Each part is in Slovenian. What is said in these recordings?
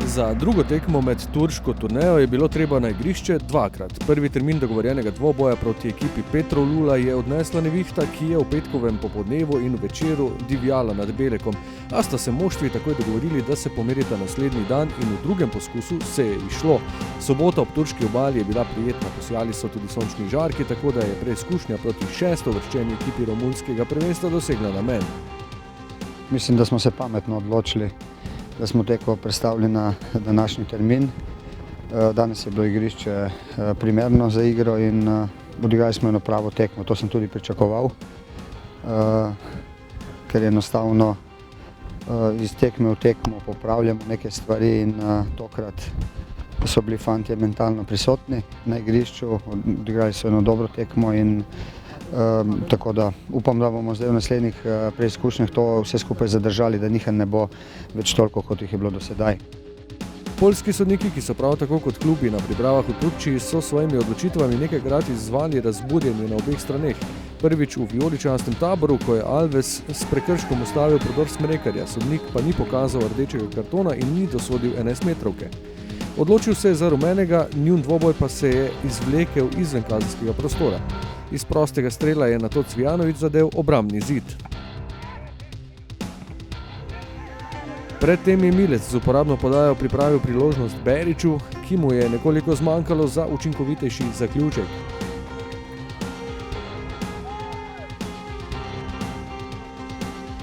Za drugo tekmo med turško turnejo je bilo treba na igrišče dvakrat. Prvi termin dogovorjenega dvoboja proti ekipi Petrolula je odnesla nevihta, ki je v petkovem popoldnevu in v večeru divjala nad Belekom, a sta se moštvi takoj dogovorili, da se pomerita naslednji dan in v drugem poskusu se je izšlo. Sobota ob turški obali je bila prijetna, posijali so tudi sončni žarki, tako da je preizkušnja proti šestouvrščeni ekipi romunskega prvenstva dosegla namen. Mislim, da smo se pametno odločili, da smo tekmo predstavili na današnji termin. Danes je bilo igrišče primerno za igro in odigrali smo eno pravo tekmo. To sem tudi pričakoval, ker enostavno iz tekme v tekmo popravljamo neke stvari in tokrat so bili fantje mentalno prisotni na igrišču, odigrali so eno dobro tekmo in tako da upam, da bomo zdaj v naslednjih preizkušnjah to vse skupaj zadržali, da nihanj ne bo več toliko, kot jih je bilo do sedaj. Poljski sodniki, ki so prav tako kot klubi na pripravah v Turčiji, so svojimi odločitvami nekajkrat izzvali razburjenje na obeh straneh. Prvič v vijoličastem taboru, ko je Alves s prekrškom ustavil prodor Smrekarja, sodnik pa ni pokazal rdečega kartona in ni dosodil 11-metrovke. Odločil se je za rumenega, njun dvoboj pa se je izvlekel izven kazenskega prostora. Iz prostega strela je nato Cvijanović zadel obrambni zid. Predtem je Milec z uporabno podajo pripravil priložnost Beriću, ki mu je nekoliko zmanjkalo za učinkovitejši zaključek.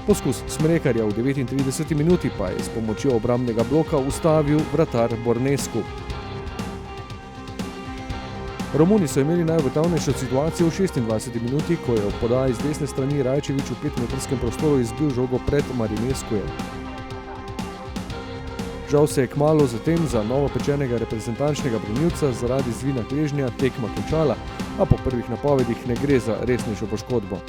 Poskus Smrekarja v 39. minuti pa je s pomočjo obrambnega bloka ustavil vratar Bornescu. Romuni so imeli najobetavnejšo situacijo v 26. minuti, ko je ob podaji z desne strani Rajčević v 5-metrskem prostoru izbil žogo pred Marinescujem. Žal se je kmalu zatem za novopečenega reprezentančnega branilca zaradi zvina gležnja tekma končala, a po prvih napovedih ne gre za resnejšo poškodbo.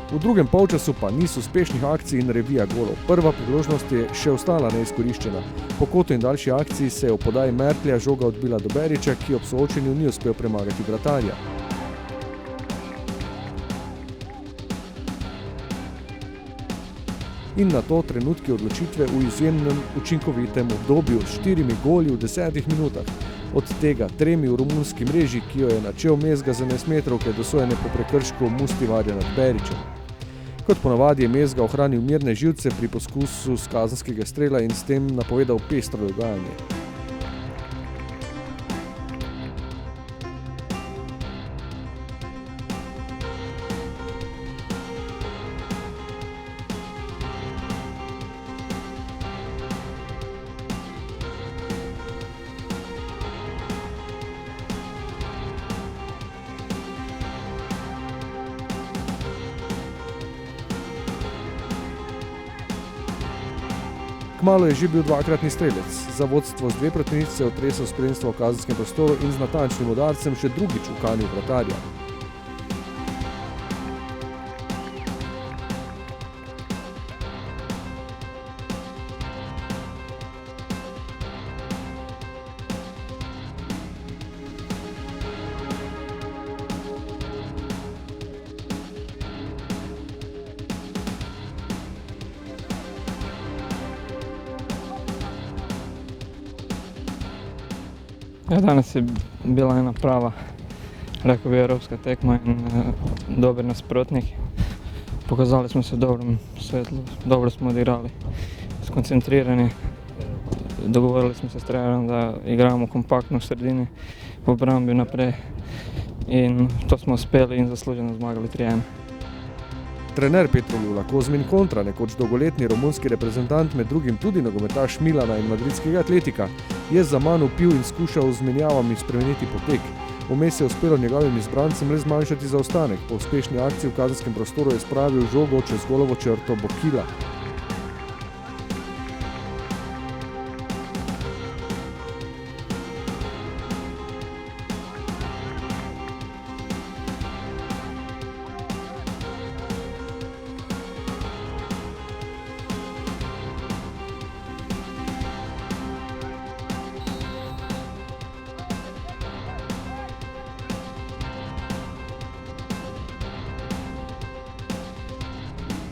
V drugem polčasu pa niz uspešnih akcij in revija golov. Prva priložnost je še ostala neizkoriščena. Po kotu in daljši akciji se je v podaji Mertlja žoga odbila do Berića, ki ob soočenju ni uspel premagati vratarja. In nato trenutki odločitve v izjemnem učinkovitem obdobju s 4 goli v 10 minutah. Od tega 3 v romunski mreži, ki jo je načel Mezga za 11-metrovke dosojene po prekršku Mustivarja nad Berićem. Kot ponavadi je Mezga ohranil mirne živce pri poskusu s kazenskega strela in s tem napovedal pestro dogajanje. Kmalu je že bil dvakratni strelec. Za vodstvo z 2-1 se je otresel spremstvo v kazenskem prostoru in z natančnim udarcem še drugič ukanil vratarja. Ja, danes je bila ena prava, rekao bi, evropska tekma in dober nasprotnik. Pokazali smo se v dobrom svetlu, dobro smo odigrali, skoncentrirani. Dogovorili smo se s trenerom da igramo kompaktno v sredini, v obrambi naprej in to smo uspeli in zasluženo zmagali 3-1. Trener Petrolula Kozmin Kontra, nekoč dolgoletni romunski reprezentant, med drugim tudi nogometaš Milana in madridskega Atletika, je zaman vpil in skušal z menjavami spremeniti potek. Vmes je uspelo njegovim izbrancem le zmanjšati zaostanek. Po uspešni akciji v kazenskem prostoru je spravil žogo čez golovo črto Bokila.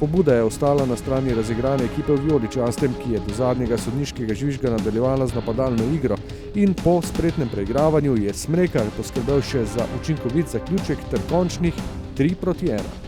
Pobuda je ostala na strani razigrane ekipe v vijoličastem, ki je do zadnjega sodniškega žvižga nadaljevala z napadalno igro in po spretnem preigravanju je Smrekar poskrbel še za učinkovit zaključek ter končnih 3:1.